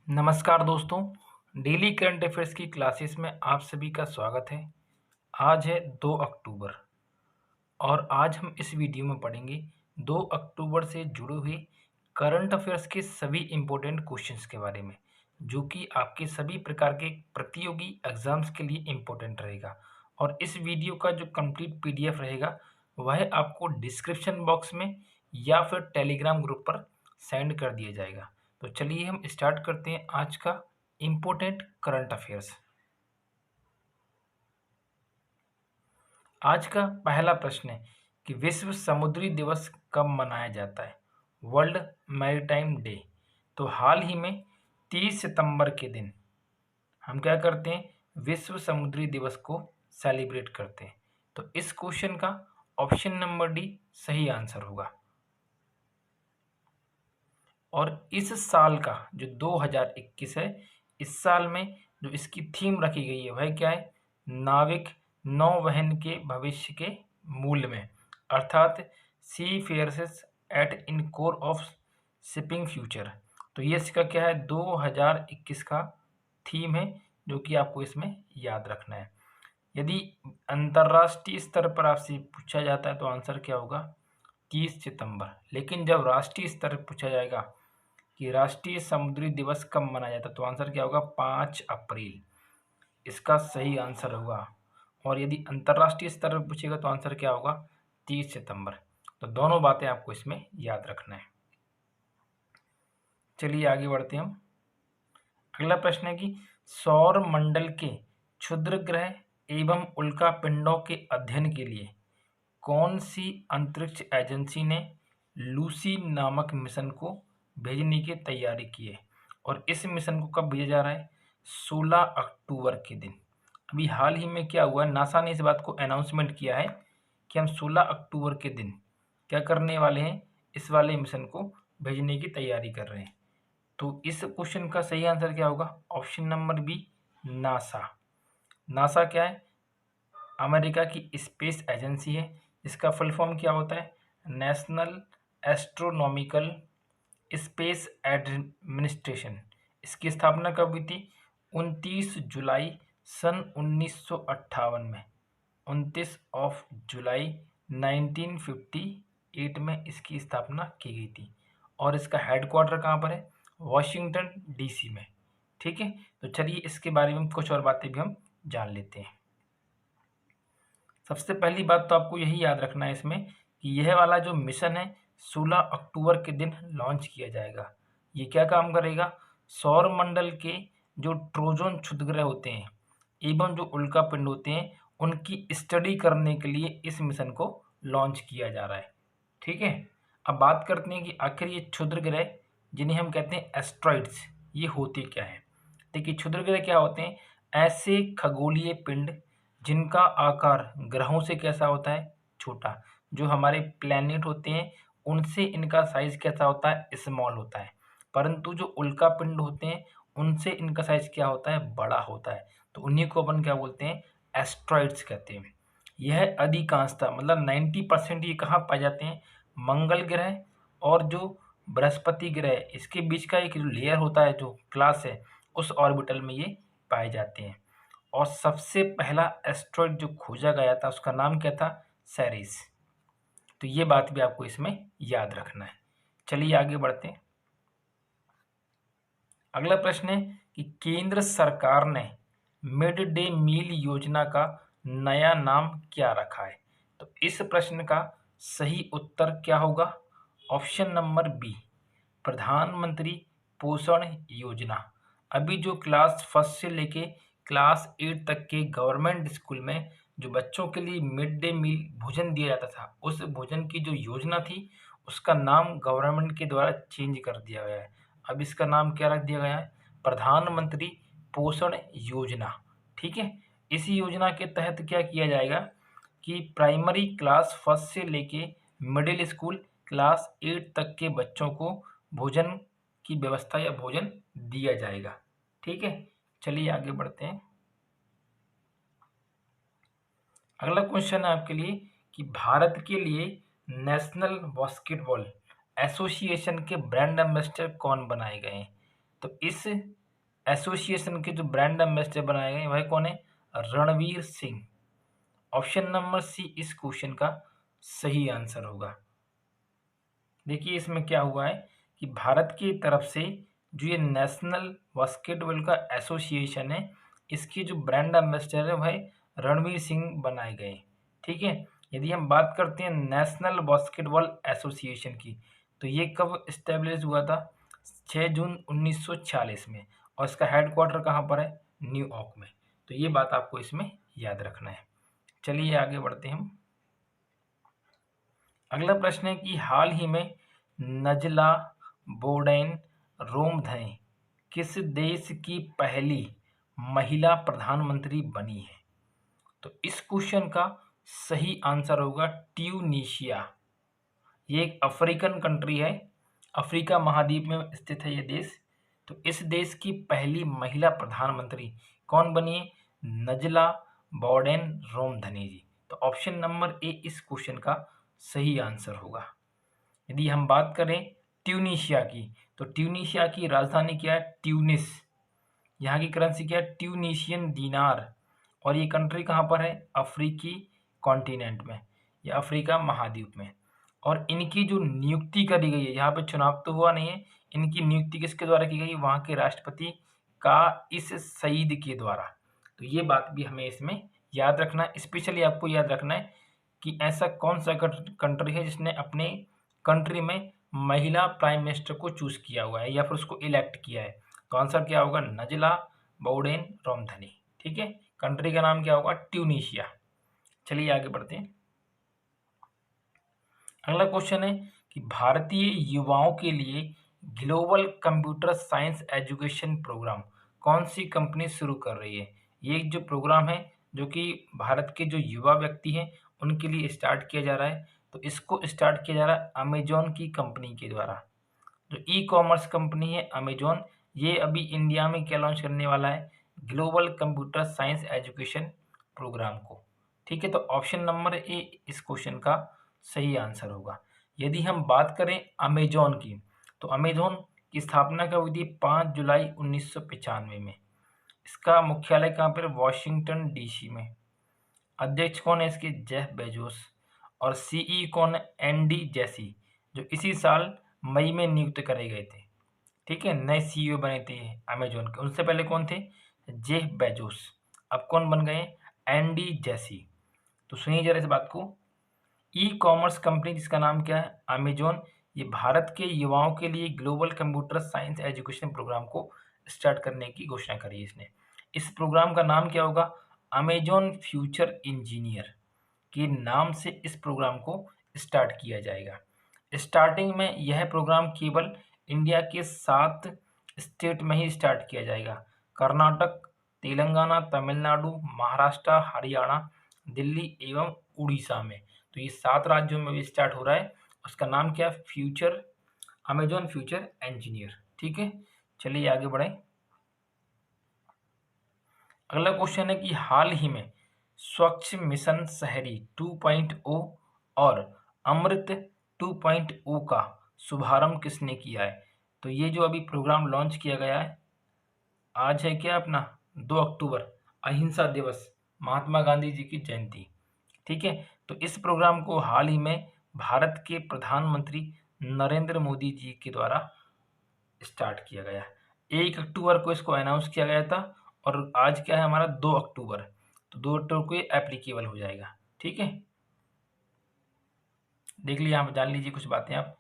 नमस्कार दोस्तों, daily current affairs की क्लासेस में आप सभी का स्वागत है। आज है 2 अक्टूबर और आज हम इस वीडियो में पढ़ेंगे 2 अक्टूबर से जुड़े हुए करंट अफेयर्स के सभी इम्पोर्टेंट क्वेश्चंस के बारे में, जो कि आपके सभी प्रकार के प्रतियोगी एग्जाम्स के लिए इम्पोर्टेंट रहेगा। और इस वीडियो का जो कंप्लीट पीडीएफ रहेगा वह आपको डिस्क्रिप्शन बॉक्स में या फिर टेलीग्राम ग्रुप पर सेंड कर दिया जाएगा। तो चलिए हम स्टार्ट करते हैं आज का इम्पोर्टेंट करंट अफेयर्स। आज का पहला प्रश्न है कि विश्व समुद्री दिवस कब मनाया जाता है? World maritime day. तो हाल ही में 30 सितंबर के दिन हम क्या करते हैं? विश्व समुद्री दिवस को सेलिब्रेट करते हैं। तो इस क्वेश्चन का ऑप्शन नंबर डी सही आंसर होगा। और इस साल का जो 2021 है, इस साल में जो इसकी थीम रखी गई है वह क्या है? नाविक नौवहन के भविष्य के मूल में, अर्थात seafarers at in core of shipping future. तो ये इसका क्या है? 2021 का थीम है, जो कि आपको इसमें याद रखना है। यदि अंतर्राष्ट्रीय स्तर पर आपसे पूछा जाता है तो आंसर क्या होगा? 30 सितंबर। लेकिन जब राष्ट्रीय स्तर पर पूछा जाएगा कि राष्ट्रीय समुद्री दिवस कब मनाया जाता है तो आंसर क्या होगा? 5 अप्रैल इसका सही आंसर होगा। और यदि अंतर्राष्ट्रीय स्तर पर पूछेगा तो आंसर क्या होगा? 30 सितंबर। तो दोनों बातें आपको इसमें याद रखना है। चलिए आगे बढ़ते हैं हम। अगला प्रश्न है कि सौर मंडल के क्षुद्र ग्रह एवं उल्का पिंडों के अध्ययन के लिए कौन सी अंतरिक्ष एजेंसी ने लूसी नामक मिशन को भेजने की तैयारी की है? और इस मिशन को कब भेजा जा रहा है? 16 अक्टूबर के दिन। अभी हाल ही में क्या हुआ, नासा ने इस बात को अनाउंसमेंट किया है कि हम 16 अक्टूबर के दिन क्या करने वाले हैं? इस वाले मिशन को भेजने की तैयारी कर रहे हैं। तो इस क्वेश्चन का सही आंसर क्या होगा? Option number B, NASA. NASA क्या है? अमेरिका की स्पेस एजेंसी है। इसका फुल फॉर्म क्या होता है? National astronomical space administration. इसकी स्थापना कब हुई थी? 29 जुलाई सन 1958 में। 29 ऑफ जुलाई 1958 में इसकी स्थापना की गई थी। और इसका हेडक्वार्टर कहाँ पर है? वॉशिंगटन डीसी में। ठीक है, तो चलिए इसके बारे में कुछ और बातें भी हम जान लेते हैं। सबसे पहली बात तो आपको यही याद रखना है इसमें कि यह वाला जो मिशन है 16 अक्टूबर के दिन लॉन्च किया जाएगा। ये क्या काम करेगा? सौर मंडल के जो ट्रोजन क्षुद्रग्रह होते हैं एवं जो उल्का पिंड होते हैं उनकी स्टडी करने के लिए इस मिशन को लॉन्च किया जा रहा है। ठीक है, अब बात करते हैं कि आखिर ये क्षुद्रग्रह जिन्हें हम कहते हैं एस्ट्रॉइड्स, ये होते क्या हैं? देखिए, क्षुद्रग्रह क्या होते हैं? ऐसे खगोलीय पिंड जिनका आकार ग्रहों से कैसा होता है? छोटा। जो हमारे प्लैनेट होते हैं उनसे इनका साइज कैसा होता है? स्मॉल होता है। परंतु जो उल्का पिंड होते हैं उनसे इनका साइज क्या होता है? बड़ा होता है। तो उन्हीं को अपन क्या बोलते हैं? एस्ट्रॉइड्स कहते हैं। यह अधिकांशतः मतलब 90% ये कहाँ पाए जाते हैं? मंगल ग्रह और जो बृहस्पति ग्रह, इसके बीच का एक जो लेयर होता है, जो क्लास है, उस ऑर्बिटल में ये पाए जाते हैं। और सबसे पहला एस्ट्रॉइड जो खोजा गया था उसका नाम क्या था? सेरेस। तो ये बात भी आपको इसमें याद रखना है। चलिए आगे बढ़ते हैं। अगला प्रश्न है कि केंद्र सरकार ने मिड डे मील योजना का नया नाम क्या रखा है? तो इस प्रश्न का सही उत्तर क्या होगा? ऑप्शन नंबर बी, प्रधानमंत्री पोषण योजना। अभी जो क्लास फर्स्ट से लेके क्लास 8 तक के गवर्नमेंट स्कूल में जो बच्चों के लिए मिड डे मील भोजन दिया जाता था, उस भोजन की जो योजना थी उसका नाम गवर्नमेंट के द्वारा चेंज कर दिया गया है। अब इसका नाम क्या रख दिया गया है? प्रधानमंत्री पोषण योजना। ठीक है, इसी योजना के तहत क्या किया जाएगा कि प्राइमरी क्लास फर्स्ट से लेके मिडिल स्कूल क्लास 8 तक के बच्चों को भोजन की व्यवस्था या भोजन दिया जाएगा। ठीक है, चलिए आगे बढ़ते हैं। अगला क्वेश्चन है आपके लिए कि भारत के लिए नेशनल बास्केटबॉल एसोसिएशन के ब्रांड एम्बेसडर कौन बनाए गए हैं? तो इस एसोसिएशन के जो ब्रांड एम्बेसडर बनाए गए वह कौन है? Ranveer Singh. Option number C इस क्वेश्चन का सही आंसर होगा। देखिए इसमें क्या हुआ है कि भारत की तरफ से जो ये नेशनल बास्केटबॉल का एसोसिएशन है, इसके जो ब्रांड एम्बेसडर है वह रणवीर सिंह बनाए गए। ठीक है, यदि हम बात करते हैं नेशनल बास्केटबॉल एसोसिएशन की, तो ये कब इस्टेब्लिश हुआ था? 6 जून 1946 में। और इसका हेडक्वार्टर कहाँ पर है? न्यूयॉर्क में। तो ये बात आपको इसमें याद रखना है। चलिए आगे बढ़ते हैं हम। अगला प्रश्न है कि हाल ही में नजला बोर्डेन रोमधने किस देश की पहली महिला प्रधानमंत्री बनी है? तो इस क्वेश्चन का सही आंसर होगा ट्यूनीशिया। ये एक अफ्रीकन कंट्री है, अफ्रीका महाद्वीप में स्थित है ये देश। तो इस देश की पहली महिला प्रधानमंत्री कौन बनी है? नजला बोर्डेन रोमधने जी। तो ऑप्शन नंबर ए इस क्वेश्चन का सही आंसर होगा। यदि हम बात करें ट्यूनीशिया की, तो ट्यूनीशिया की राजधानी क्या है? ट्यूनिस। यहाँ की करेंसी क्या है? ट्यूनीशियन दीनार। और ये कंट्री कहाँ पर है? अफ्रीकी कॉन्टिनेंट में या अफ्रीका महाद्वीप में। और इनकी जो नियुक्ति करी गई है, यहाँ पे चुनाव तो हुआ नहीं है, इनकी नियुक्ति किसके द्वारा की गई? वहाँ के राष्ट्रपति काइस सईद के द्वारा। तो ये बात भी हमें इसमें याद रखना है। स्पेशली आपको याद रखना है कि ऐसा कौन सा कंट्री है जिसने अपने कंट्री में महिला प्राइम मिनिस्टर को चूज किया हुआ है या फिर उसको इलेक्ट किया है। तो आंसर क्या होगा? नजला बोर्डेन रोमधने। ठीक है, कंट्री का नाम क्या होगा? ट्यूनीशिया। चलिए आगे बढ़ते हैं। अगला क्वेश्चन है कि भारतीय युवाओं के लिए global computer science education program कौन सी कंपनी शुरू कर रही है? ये एक जो प्रोग्राम है जो कि भारत के जो युवा व्यक्ति हैं उनके लिए स्टार्ट किया जा रहा है। तो इसको स्टार्ट किया जा रहा है अमेजॉन की कंपनी के द्वारा। जो ई कॉमर्स कंपनी है अमेजॉन, ये अभी इंडिया में क्या लॉन्च करने वाला है? Global computer science education program को। ठीक है, तो ऑप्शन नंबर ए इस क्वेश्चन का सही आंसर होगा। यदि हम बात करें अमेजॉन की, तो अमेजॉन की स्थापना कब हुई थी? 5 जुलाई 1995 में। इसका मुख्यालय कहाँ पर? वॉशिंगटन डीसी में। अध्यक्ष कौन है इसके? Jeff Bezos. और सीई कौन है? एंडी जेसी, जो इसी साल मई में नियुक्त करे गए थे। ठीक है, नए सीईओ बने थे अमेजॉन के। उनसे पहले कौन थे? Jeff Bezos. अब कौन बन गए? Andy Jassy. तो सुनिए जरा इस बात को। ई कॉमर्स कंपनी जिसका नाम क्या है? अमेजॉन, ये भारत के युवाओं के लिए global computer science education program को स्टार्ट करने की घोषणा करी है इसने। इस प्रोग्राम का नाम क्या होगा? अमेजॉन फ्यूचर इंजीनियर के नाम से इस प्रोग्राम को स्टार्ट किया जाएगा। स्टार्टिंग में यह प्रोग्राम केवल इंडिया के 7 स्टेट में ही स्टार्ट किया जाएगा। कर्नाटक, तेलंगाना, तमिलनाडु, महाराष्ट्र, हरियाणा, दिल्ली एवं उड़ीसा में। तो ये 7 राज्यों में भी स्टार्ट हो रहा है। उसका नाम क्या है? Future, Amazon future engineer. ठीक है, चलिए आगे बढ़ें। अगला क्वेश्चन है कि हाल ही में स्वच्छ मिशन शहरी 2.0 और अमृत 2.0 का शुभारंभ किसने किया है? तो ये जो अभी प्रोग्राम लॉन्च किया गया है, आज है क्या अपना 2 अक्टूबर, अहिंसा दिवस, महात्मा गांधी जी की जयंती। ठीक है, तो इस प्रोग्राम को हाल ही में भारत के प्रधानमंत्री नरेंद्र मोदी जी के द्वारा स्टार्ट किया गया। 1 अक्टूबर को इसको अनाउंस किया गया था और आज क्या है हमारा 2 अक्टूबर। तो 2 अक्टूबर को ये एप्लीकेबल हो जाएगा। ठीक है, देख लीजिए, यहाँ पर जान लीजिए कुछ बातें आप।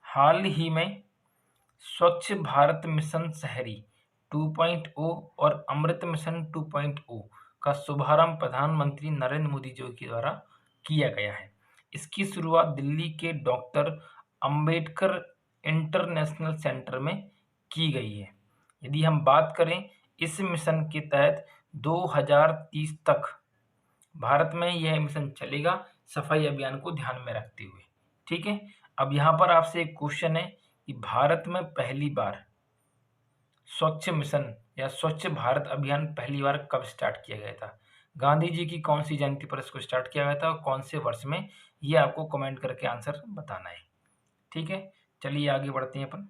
हाल ही में स्वच्छ भारत मिशन शहरी 2.0 और अमृत मिशन 2.0 का शुभारंभ प्रधानमंत्री नरेंद्र मोदी जी के द्वारा किया गया है। इसकी शुरुआत दिल्ली के डॉक्टर अंबेडकर इंटरनेशनल सेंटर में की गई है। यदि हम बात करें इस मिशन के तहत 2030 तक भारत में यह मिशन चलेगा, सफाई अभियान को ध्यान में रखते हुए। ठीक है, अब यहाँ पर आपसे एक क्वेश्चन है कि भारत में पहली बार स्वच्छ मिशन या स्वच्छ भारत अभियान पहली बार कब स्टार्ट किया गया था? गांधी जी की कौन सी जयंती पर इसको स्टार्ट किया गया था और कौन से वर्ष में? ये आपको कमेंट करके आंसर बताना है। ठीक है, चलिए आगे बढ़ते हैं अपन।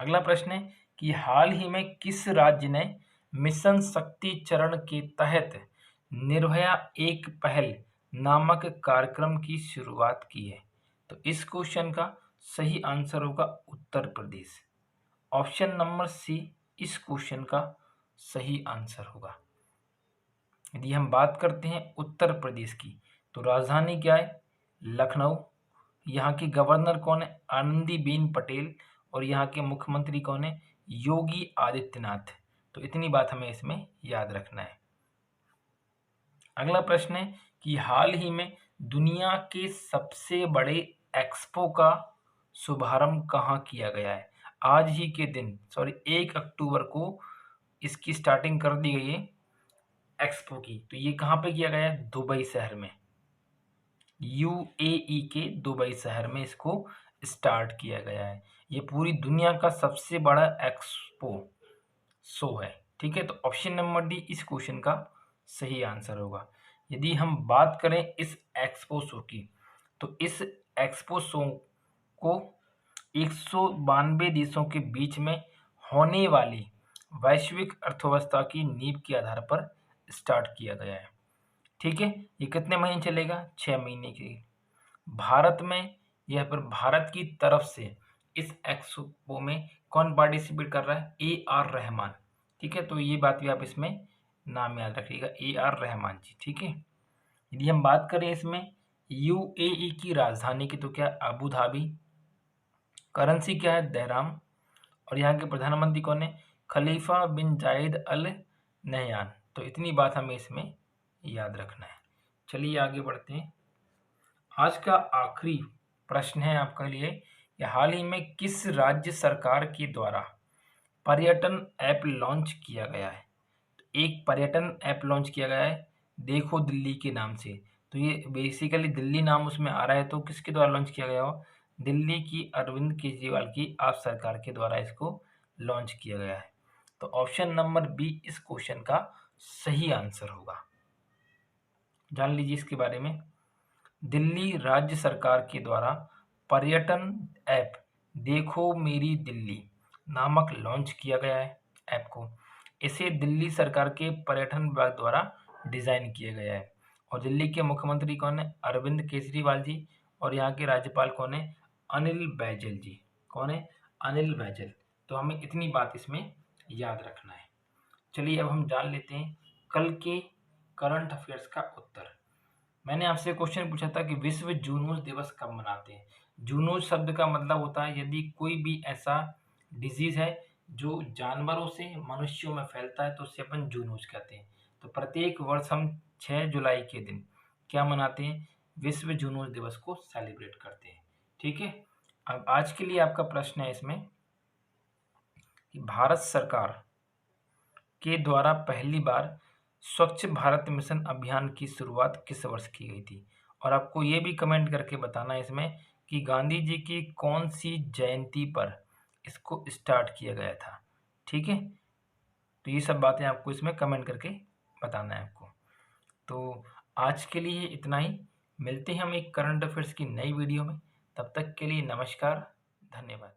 अगला प्रश्न है कि हाल ही में किस राज्य ने मिशन शक्ति चरण के तहत निर्भया एक पहल नामक कार्यक्रम की शुरुआत की है? तो इस क्वेश्चन का सही आंसर होगा Uttar Pradesh. Option number C इस क्वेश्चन का सही आंसर होगा। यदि हम बात करते हैं उत्तर प्रदेश की, तो राजधानी क्या है? लखनऊ। यहाँ की गवर्नर कौन है? आनंदीबेन पटेल। और यहाँ के मुख्यमंत्री कौन है? योगी आदित्यनाथ। तो इतनी बात हमें इसमें याद रखना है। अगला प्रश्न है कि हाल ही में दुनिया के सबसे बड़े एक्सपो का शुभारंभ कहाँ किया गया है? आज ही के दिन 1 अक्टूबर को इसकी स्टार्टिंग कर दी गई है एक्सपो की। तो ये कहाँ पे किया गया है? दुबई शहर में। यूएई के दुबई शहर में इसको स्टार्ट किया गया है। ये पूरी दुनिया का सबसे बड़ा एक्सपो शो है। ठीक है, तो ऑप्शन नंबर डी इस क्वेश्चन का सही आंसर होगा। यदि हम बात करें इस एक्सपो शो की, तो इस एक्सपो शो को 192 देशों के बीच में होने वाली वैश्विक अर्थव्यवस्था की नींव के आधार पर स्टार्ट किया गया है। ठीक है, ये कितने महीने चलेगा? 6 महीने के। भारत में यह पर भारत की तरफ से इस एक्सपो में कौन पार्टिसिपेट कर रहा है? A R Rahman. ठीक है, तो ये बात भी आप इसमें नाम याद रखिएगा, ए आर रहमान जी। ठीक है, यदि हम बात करें इसमें यूएई की राजधानी की, तो क्या? Abu Dhabi. करेंसी क्या है? दहराम। और यहाँ के प्रधानमंत्री कौन है? खलीफा बिन जायद अल नहयान। तो इतनी बात हमें इसमें याद रखना है। चलिए आगे बढ़ते हैं। आज का आखिरी प्रश्न है आपके लिए कि हाल ही में किस राज्य सरकार के द्वारा पर्यटन ऐप लॉन्च किया गया है? तो एक पर्यटन ऐप लॉन्च किया गया है देखो दिल्ली के नाम से। तो ये बेसिकली दिल्ली नाम उसमें आ रहा है, तो किसके द्वारा लॉन्च किया गया हो? दिल्ली की अरविंद केजरीवाल की आप सरकार के द्वारा इसको लॉन्च किया गया है। तो ऑप्शन नंबर बी इस क्वेश्चन का सही आंसर होगा। जान लीजिए इसके बारे में। दिल्ली राज्य सरकार के द्वारा पर्यटन ऐप देखो मेरी दिल्ली नामक लॉन्च किया गया है ऐप को। इसे दिल्ली सरकार के पर्यटन विभाग द्वारा डिज़ाइन किया गया है। और दिल्ली के मुख्यमंत्री कौन है? अरविंद केजरीवाल जी। और यहाँ के राज्यपाल कौन है? अनिल बैजल जी। कौन है? अनिल बैजल। तो हमें इतनी बात इसमें याद रखना है। चलिए अब हम जान लेते हैं कल के करंट अफेयर्स का उत्तर। मैंने आपसे क्वेश्चन पूछा था कि विश्व जूनूस दिवस कब मनाते हैं? जूनूस शब्द का मतलब होता है यदि कोई भी ऐसा डिजीज है जो जानवरों से मनुष्यों में फैलता है तो उसे अपन जूनूस कहते हैं। तो प्रत्येक वर्ष हम 6 जुलाई के दिन क्या मनाते हैं? विश्व जूनूस दिवस को सेलिब्रेट करते हैं। ठीक है, अब आज के लिए आपका प्रश्न है इसमें कि भारत सरकार के द्वारा पहली बार स्वच्छ भारत मिशन अभियान की शुरुआत किस वर्ष की गई थी? और आपको ये भी कमेंट करके बताना है इसमें कि गांधी जी की कौन सी जयंती पर इसको स्टार्ट किया गया था। ठीक है, तो ये सब बातें आपको इसमें कमेंट करके बताना है आपको। तो आज के लिए इतना ही। मिलते हैं हम एक करंट अफेयर्स की नई वीडियो में। तब तक के लिए नमस्कार, धन्यवाद।